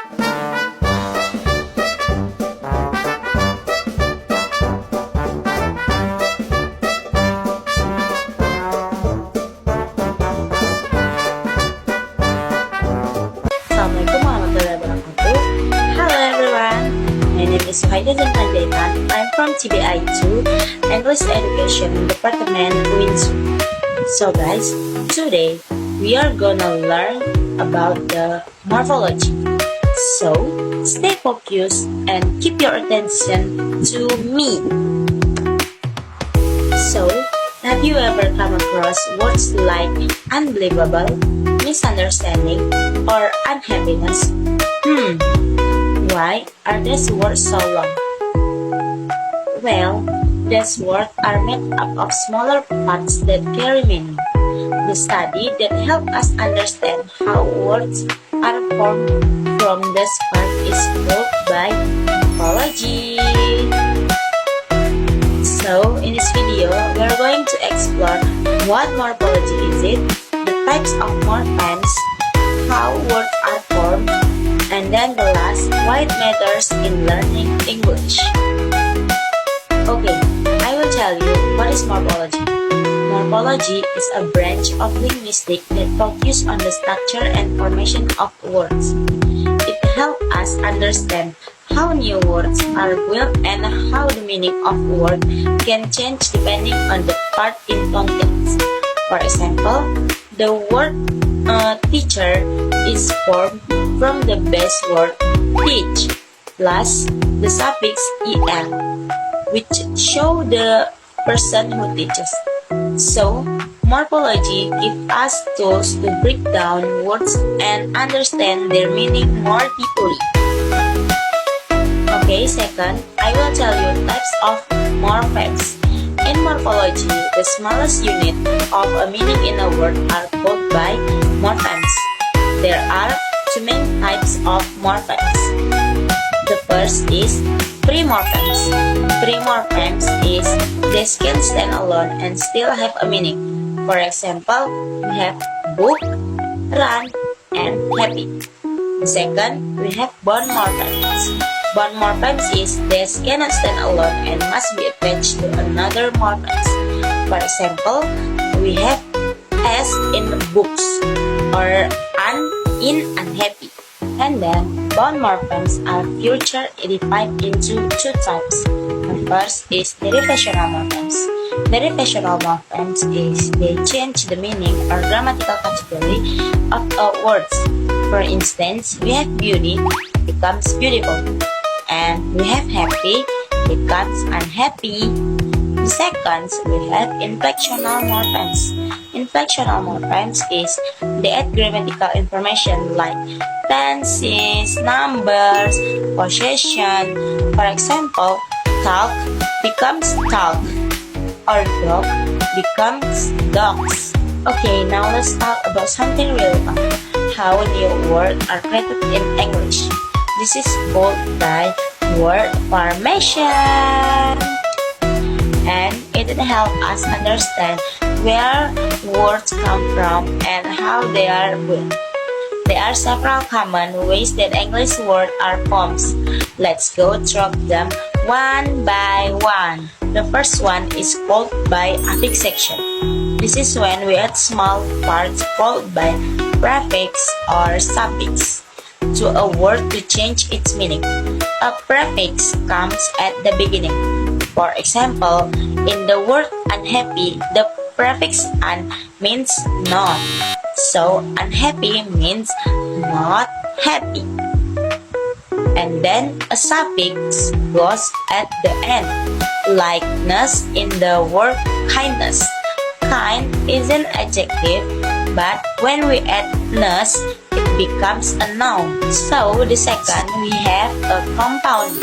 Assalamualaikum warahmatullahi wabarakatuh. Hello everyone, my name is Suhaida Zain Panjaitan. I'm from TBI 2 English Education Department Uinsu. So guys, today we are gonna learn about the morphology. So stay focused and keep your attention to me. So, have you ever come across words like unbelievable, misunderstanding, or unhappiness? Why are these words so long? Well, these words are made up of smaller parts that carry meaning. The study that helps us understand how words are formed from this part is called by morphology. So, in this video, we are going to explore what morphology is it, the types of morphemes, how words are formed, and then the last, why it matters in learning English. Okay, I will tell you what is morphology. Morphology is a branch of linguistics that focuses on the structure and formation of words. It helps us understand how new words are built and how the meaning of word can change depending on the part in context. For example, the word teacher is formed from the base word teach plus the suffix er, which show the person who teaches. So, morphology gives us tools to break down words and understand their meaning more deeply. Okay, second, I will tell you types of morphemes. In morphology, the smallest unit of a meaning in a word are called by morphemes. There are two main types of morphemes. The first is pre-morphemes. Pre-morphemes is they can stand alone and still have a meaning. For example, we have book, run, and happy. The second, we have bond morphemes. Bond morphemes is they cannot stand alone and must be attached to another morphemes. For example, we have as in books or in unhappy. And then bond morphemes are further divided into two types. The first is derivational morphemes. Derivational morphemes is they change the meaning or grammatical category of a words. For instance, we have beauty becomes beautiful, and we have happy becomes unhappy. The second, we have inflectional morphemes. Inflectional morphemes is they add grammatical information like tenses, numbers, possession. For example, talk becomes talk, or dog becomes dogs. Okay, now let's talk about something really fun. How new words are created in English. This is called by word formation. And it helps us understand where words come from and how they are built. There are several common ways that English words are formed. Let's go through them one by one. The first one is called by affixation. This is when we add small parts called by prefix or suffix to a word to change its meaning. A prefix comes at the beginning. For example, in the word unhappy, the prefix "un" means not. So, unhappy means not happy. And then a suffix goes at the end, like ness in the word kindness. Kind is an adjective, but when we add ness, it becomes a noun. So, the second, we have a compound.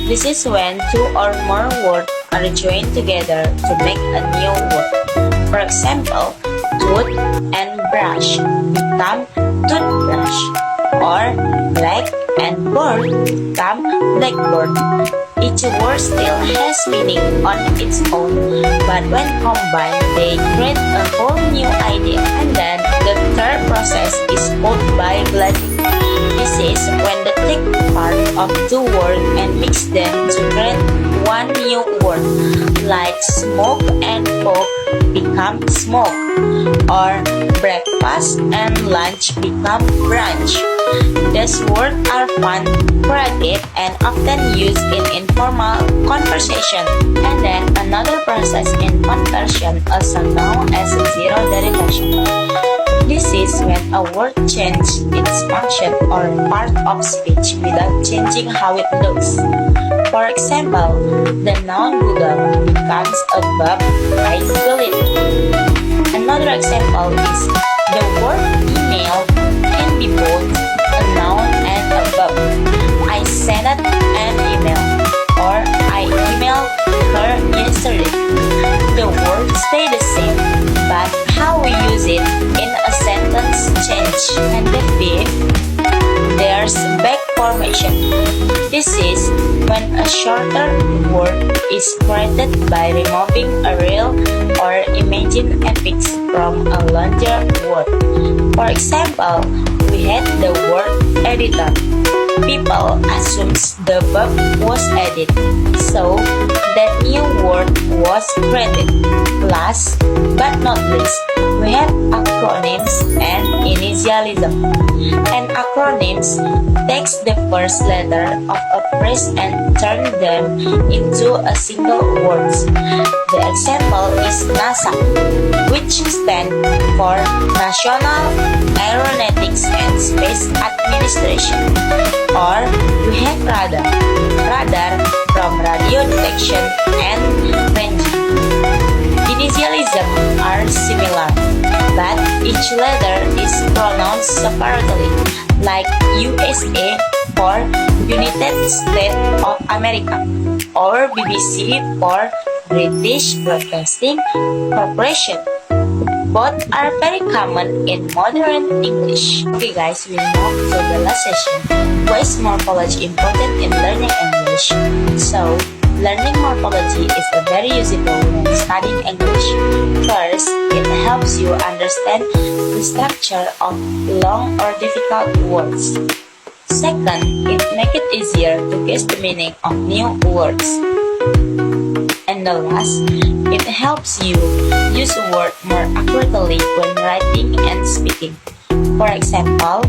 This is when two or more words are joined together to make a new word. For example, tooth and brush become toothbrush, or black and bird become blackbird. Each word still has meaning on its own, but when combined, they create a whole new idea. And then the third process is called by blending. This is when the of two words and mix them to create one new word, like smoke and coke become smoke, or breakfast and lunch become brunch. These words are fun, creative, and often used in informal conversation. And then another process in conversion, also known as zero derivation. This is when a word changes its function or part of speech without changing how it looks. For example, the noun Google becomes a verb, I Google it. Another example is the word email can be both a noun and a verb. I sent an email, or I emailed her yesterday. The words stay the same, but how we use it in a sentence change. And the fifth, there's back formation. This is when a shorter word is created by removing a real or imagined affix from a longer word. For example, we had the word editor. People assumes the verb was edit, so that new word was created. Last but not least, we have acronyms and initialism. An acronyms takes the first letter of a phrase and turn them into a single word. The example is NASA, which stands for National Aeronautics and Space Administration. Or we have radar from radio detection and ranging. Initialism are similar, but each letter is pronounced separately, like USA for United States of America, or BBC for British Broadcasting Corporation. Both are very common in modern English. Okay guys, we move to the last session. Why is morphology important in learning English? So, learning morphology is very useful when studying English. First, it helps you understand the structure of long or difficult words. Second, it makes it easier to guess the meaning of new words. And the last, it helps you use a word more accurately when writing and speaking. For example,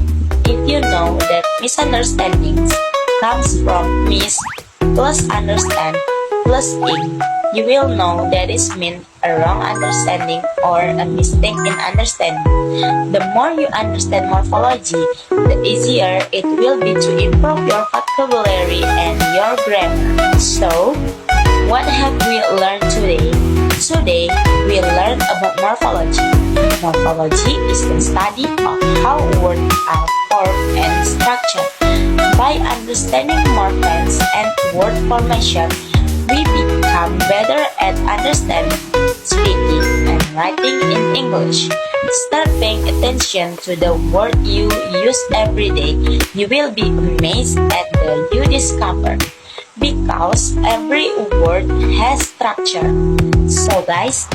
if you know that misunderstandings comes from miss plus understand plus ing, you will know that it means a wrong understanding or a mistake in understanding. The more you understand morphology, the easier it will be to improve your vocabulary and your grammar. So, what have we learned today? Today, we learned about morphology. Morphology is the study of how words are formed and structured. By understanding morphemes and word formation, we become better at understanding, speaking, and writing in English. Start paying attention to the word you use every day. You will be amazed at the you discover, because every word has structure. So guys,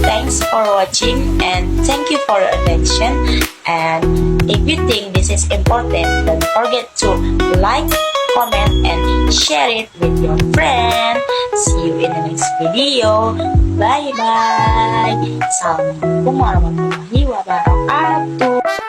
thanks for watching and thank you for your attention. And if you think this is important, don't forget to like, comment, and share it with your friend. See you in the next video. Bye bye. Assalamualaikum warahmatullahi wabarakatuh.